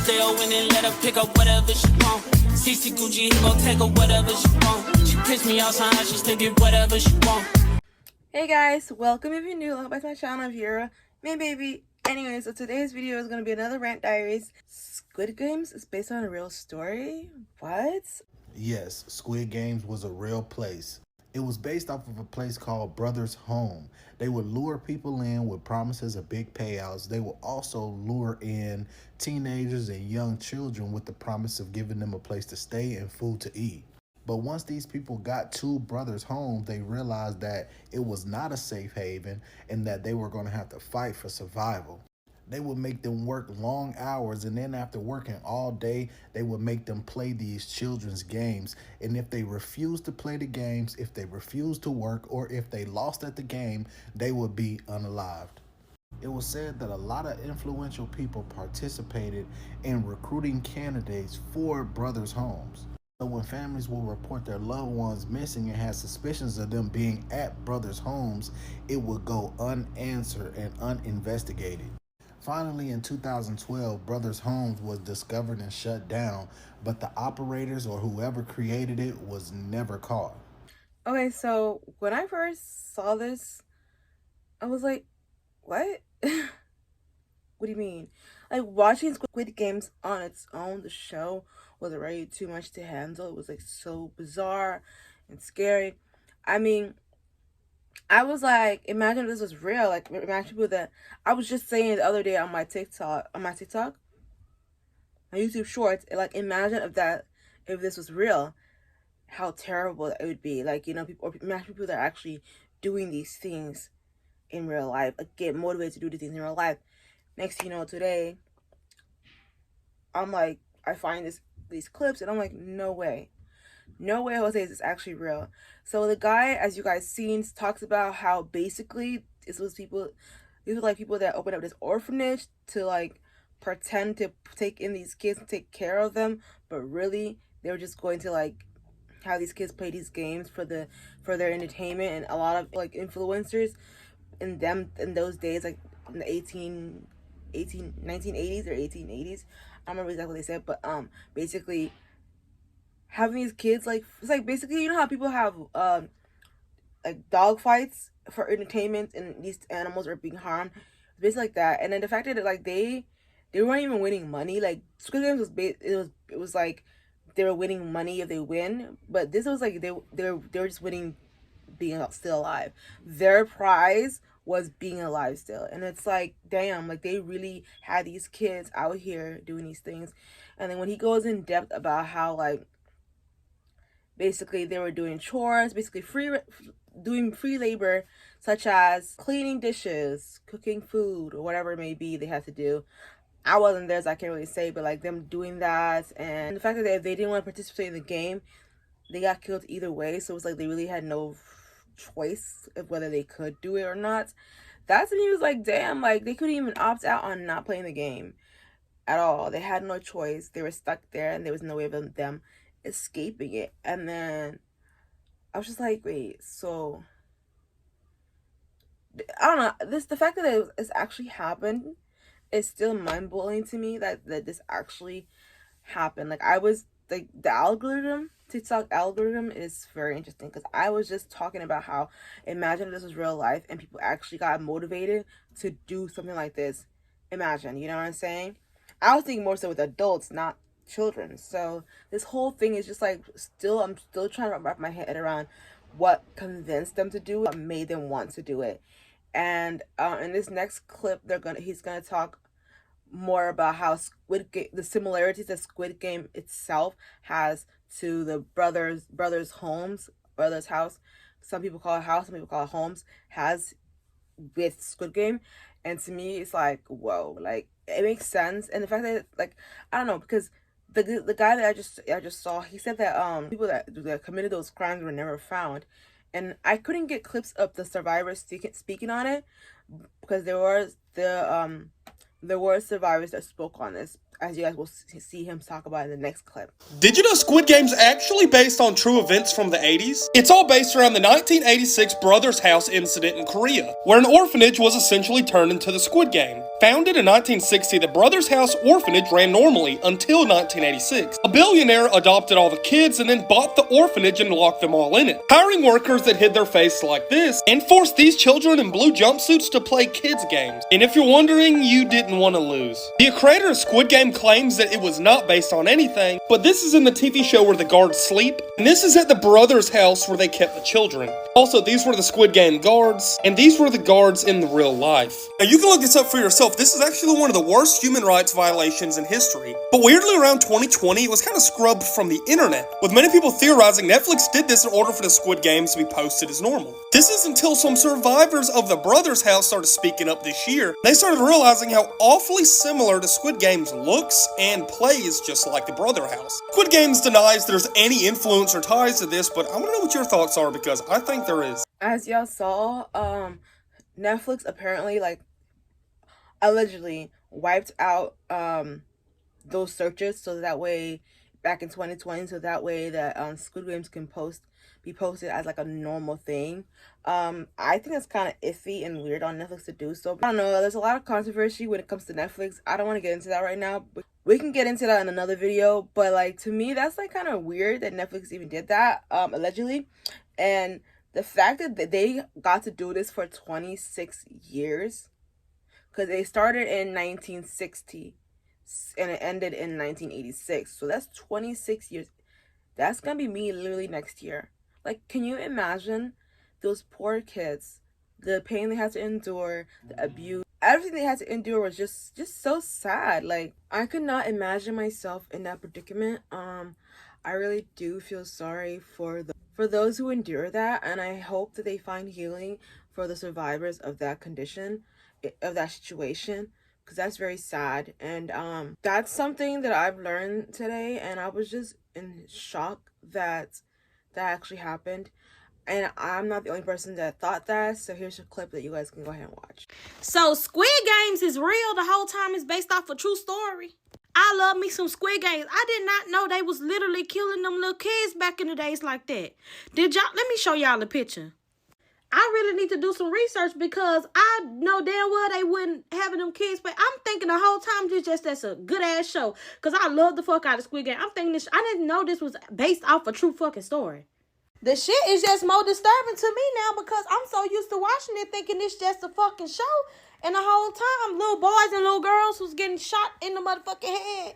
stay open and let her pick up whatever she want. CC Gucci, he gon' take her whatever she want. She piss me off somehow, she still get whatever she want. Hey guys, welcome if you're new, welcome back to my channel. If you're a main baby. Anyway, so today's video is going to be another Rant Diaries. Squid Games is based on a real story? What? Yes, Squid Games was a real place. It was based off of a place called Brothers Home. They would lure people in with promises of big payouts. They would also lure in teenagers and young children with the promise of giving them a place to stay and food to eat. But once these people got to Brothers Home, they realized that it was not a safe haven and that they were going to have to fight for survival. They would make them work long hours, and then after working all day, they would make them play these children's games. And if they refused to play the games, if they refused to work, or if they lost at the game, they would be unalived. It was said that a lot of influential people participated in recruiting candidates for Brothers Homes. So when families will report their loved ones missing and had suspicions of them being at Brothers Homes, it would go unanswered and uninvestigated. Finally, in 2012, Brothers Homes was discovered and shut down, but the operators or whoever created it was never caught. Okay, so when I first saw this, I was like, what? What do you mean? Like, watching Squid Games on its own, the show was already too much to handle. It was like so bizarre and scary. I mean, I was like, imagine if this was real. Like, imagine people that I was just saying the other day on my TikTok, my YouTube Shorts. Like, imagine if this was real, how terrible it would be. Like, you know, imagine people that are actually doing these things in real life, like get motivated to do these things in real life. Next thing you know, today, I'm like, I find these clips and I'm like, no way, Jose, is this actually real? So the guy, as you guys seen, talks about how basically these were like people that opened up this orphanage to like pretend to take in these kids and take care of them, but really they were just going to like have these kids play these games for their entertainment. And a lot of like influencers in those days, like in the 1980s or 1880s, I don't remember exactly what they said, but basically having these kids, like, it's like basically, you know how people have like dog fights for entertainment and these animals are being harmed. It's basically like that. And then the fact that like they weren't even winning money. Like Squid Games was it was like they were winning money if they win, but this was like they were just winning being still alive. Their prize was being alive still. And it's like, damn, like they really had these kids out here doing these things. And then when he goes in depth about how like basically they were doing chores, basically doing free labor, such as cleaning dishes, cooking food, or whatever it may be they had to do. I wasn't there, so I can't really say, but like them doing that, and the fact that if they didn't want to participate in the game, they got killed either way. So it was like they really had no choice of whether they could do it or not. That to me was like, damn, like they couldn't even opt out on not playing the game at all. They had no choice. They were stuck there and there was no way of them escaping it. And then I was just like, wait, so I don't know, the fact that it's actually happened is still mind-blowing to me, that this actually happened. Like, I was like, the TikTok algorithm is very interesting, because I was just talking about how, imagine if this was real life and people actually got motivated to do something like this. Imagine, you know what I'm saying? I was thinking more so with adults, not children. So this whole thing is just like, I'm still trying to wrap my head around what convinced them to do it, what made them want to do it. And in this next clip, he's gonna talk more about how the similarities that Squid Game itself has to the brothers house. Some people call it house, some people call it homes, has with Squid Game. And to me, it's like, whoa, like it makes sense. And the fact that, like, I don't know, because the guy that I just saw, he said that people that committed those crimes were never found. And I couldn't get clips of the survivors speaking on it, because there were survivors that spoke on this, as you guys will see him talk about in the next clip. Did you know Squid Game's actually based on true events from the 80s? It's all based around the 1986 Brothers House incident in Korea, where an orphanage was essentially turned into the Squid Game. Founded in 1960, the Brothers House Orphanage ran normally until 1986. A billionaire adopted all the kids and then bought the orphanage and locked them all in it, hiring workers that hid their face like this and forced these children in blue jumpsuits to play kids games. And if you're wondering, you didn't want to lose. The creator of Squid Game claims that it was not based on anything, but this is in the TV show where the guards sleep, and this is at the Brothers House where they kept the children. Also, these were the Squid Game guards, and these were the guards in the real life. Now, you can look this up for yourself. This is actually one of the worst human rights violations in history. But weirdly, around 2020, it was kind of scrubbed from the internet, with many people theorizing Netflix did this in order for the Squid Games to be posted as normal. This is until some survivors of the Brothers House started speaking up this year. They started realizing how awfully similar the Squid Games looks and plays just like the Brother House. Squid Games denies there's any influence or ties to this, but I want to know what your thoughts are because I think there is. As y'all saw, Netflix apparently, like, allegedly wiped out those searches so that way back in 2020, so that way that Squid Games can be posted as like a normal thing. I think that's kind of iffy and weird on Netflix to do so. I don't know, there's a lot of controversy when it comes to Netflix. I don't want to get into that right now, but we can get into that in another video. But like, to me, that's like kind of weird that Netflix even did that, allegedly. And the fact that they got to do this for 26 years, because they started in 1960 and it ended in 1986. So that's 26 years. That's going to be me literally next year. Like, can you imagine those poor kids, the pain they had to endure, the abuse, everything they had to endure was just so sad. Like, I could not imagine myself in that predicament. I really do feel sorry for those who endure that, and I hope that they find healing for the survivors of that condition, of that situation, because that's very sad. And that's something that I've learned today, and I was just in shock that that actually happened. And I'm not the only person that thought that, so here's a clip that you guys can go ahead and watch. So Squid Games is real the whole time. It's based off a true story. I love me some Squid Games. I did not know they was literally killing them little kids back in the days like that. Did y'all? Let me show y'all the picture. I really need to do some research because I know damn well they wouldn't having them kids. But I'm thinking the whole time that's a good ass show. Because I love the fuck out of Squid Game. I'm thinking this. I didn't know this was based off a true fucking story. The shit is just more disturbing to me now because I'm so used to watching it thinking it's just a fucking show. And the whole time, little boys and little girls was getting shot in the motherfucking head.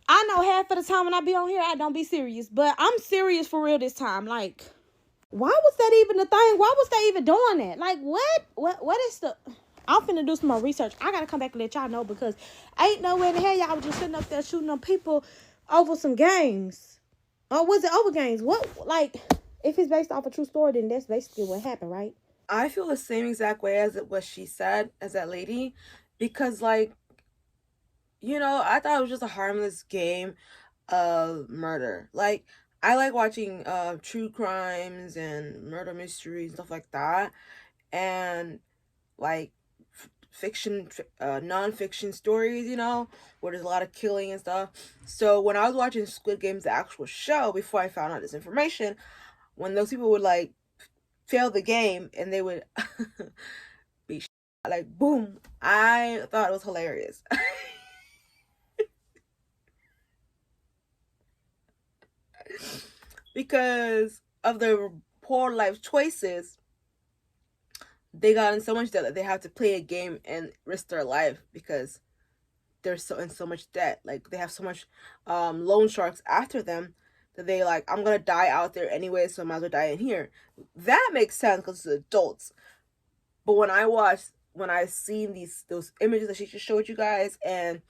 I know half of the time when I be on here, I don't be serious. But I'm serious for real this time. Like, why was that even a thing? Why was they even doing that? Like, what is the... I'm finna do some more research. I gotta come back and let y'all know because ain't no way in the hell y'all was just sitting up there shooting on people over some games. Or was it over games? What, like, if it's based off a true story, then that's basically what happened, right? I feel the same exact way as what she said, as that lady, because, like, you know, I thought it was just a harmless game of murder. Like, I like watching true crimes and murder mysteries and stuff like that, and like fiction, non-fiction stories, you know, where there's a lot of killing and stuff. So when I was watching Squid Games, the actual show, before I found out this information, when those people would like fail the game and they would be like, boom, I thought it was hilarious. Because of their poor life choices, they got in so much debt that they have to play a game and risk their life because they're in so much debt. Like, they have so much loan sharks after them that they like, I'm gonna die out there anyway, so I might as well die in here. That makes sense because it's adults. But when I seen those images that she just showed you guys and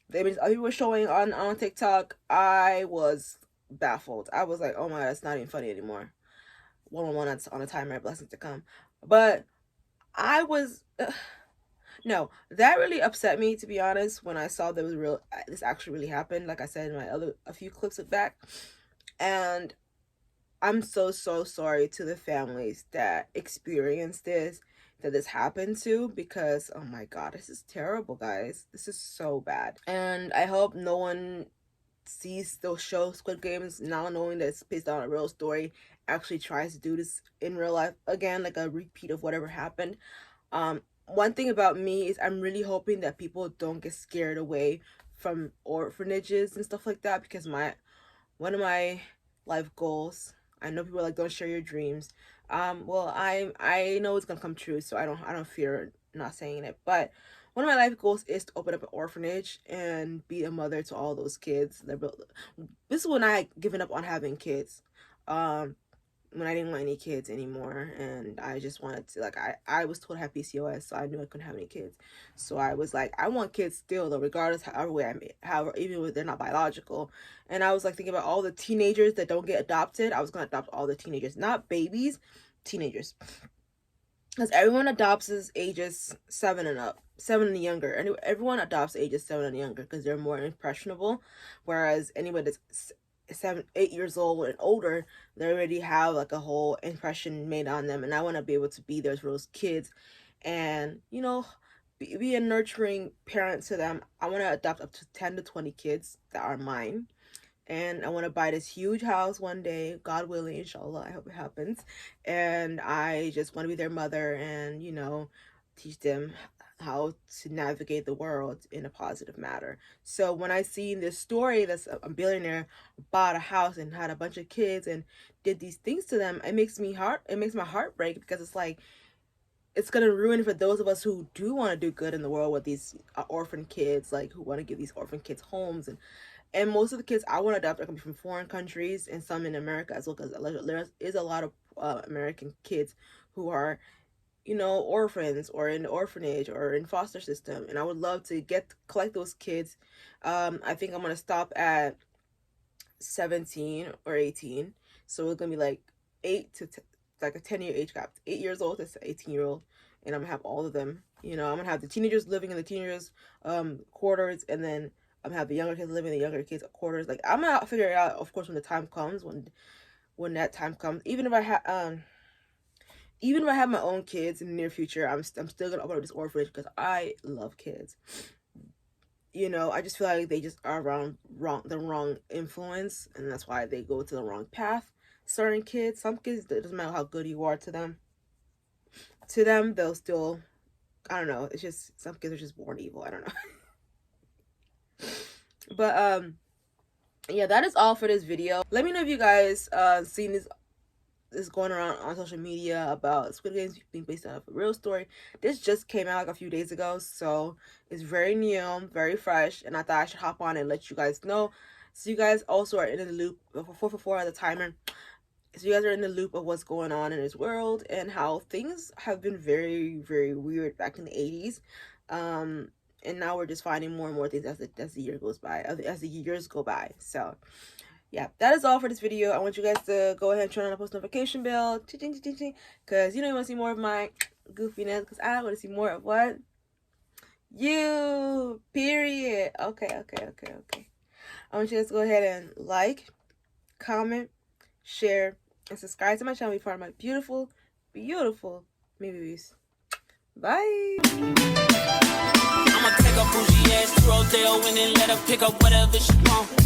the images other people were showing on TikTok, I was baffled. I was like, oh my god, it's not even funny anymore. 111 on a timer, blessings to come. But I was no, that really upset me, to be honest, when I saw this actually really happened, like I said in a few clips of back. And I'm so sorry to the families that experienced this, that this happened to, because oh my god, this is terrible, guys. This is so bad. And I hope no one sees those shows, Squid Games, now knowing that it's based on a real story, actually tries to do this in real life again, like a repeat of whatever happened. one thing about me is I'm really hoping that people don't get scared away from orphanages and stuff like that, because one of my life goals, I know people are like, don't share your dreams. Well, I know it's gonna come true, so I don't fear not saying it. But one of my life goals is to open up an orphanage and be a mother to all those kids. This is when I had given up on having kids. When I didn't want any kids anymore, and I just wanted to, like, I was told I had PCOS, so I knew I couldn't have any kids. So I was like, I want kids still, though, regardless however way even if they're not biological. And I was like thinking about all the teenagers that don't get adopted. I was gonna adopt all the teenagers, not babies, teenagers, because everyone adopts is ages 7 and up, 7 and younger, and everyone adopts ages 7 and younger because they're more impressionable, whereas anybody that's 7, 8 years old and older, they already have like a whole impression made on them. And I want to be able to be there for those kids, and you know, be a nurturing parent to them. I want to adopt up to 10 to 20 kids that are mine, and I want to buy this huge house one day, God willing, inshallah, I hope it happens. And I just want to be their mother, and you know, teach them how to navigate the world in a positive manner. So when I see this story that's a billionaire bought a house and had a bunch of kids and did these things to them, it makes my heart break, because it's like, it's gonna ruin for those of us who do want to do good in the world with these orphan kids, like who want to give these orphan kids homes. And most of the kids I want to adopt are going to be from foreign countries, and some in America as well, because there is a lot of American kids who are, you know, orphans or in the orphanage or in foster system. And I would love to collect those kids. I think I'm going to stop at 17 or 18. So it's going to be like 8 to like a 10-year age gap. 8 years old to 18-year-old. And I'm going to have all of them. You know, I'm going to have the teenagers living in the teenagers quarters, and then I'm going to have the younger kids living in the younger kids quarters. Like, I'm going to figure it out, of course, when the time comes, when that time comes. Even if I have my own kids in the near future, I'm still gonna open up this orphanage, because I love kids. You know, I just feel like they just are around the wrong influence, and that's why they go to the wrong path. Certain kids, some kids, it doesn't matter how good you are to them, they'll still, I don't know, it's just, some kids are just born evil, I don't know. But yeah, that is all for this video. Let me know if you guys seen this going around on social media about Squid Games being based on a real story. This just came out like a few days ago, so it's very new, very fresh, and I thought I should hop on and let you guys know, so you guys also are in the loop. 444 at the timer, so you guys are in the loop of what's going on in this world and how things have been very, very weird back in the 80s. And now we're just finding more and more things as the year goes by, as the years go by. So yeah, that is all for this video. I want you guys to go ahead and turn on the post notification bell, because you know you want to see more of my goofiness, because I want to see more of what? You, period. Okay. I want you guys to go ahead and like, comment, share, and subscribe to my channel. Be part of my beautiful, beautiful babies. Bye. I'ma take a bougie ass to Rodeo and then let her pick up whatever she want.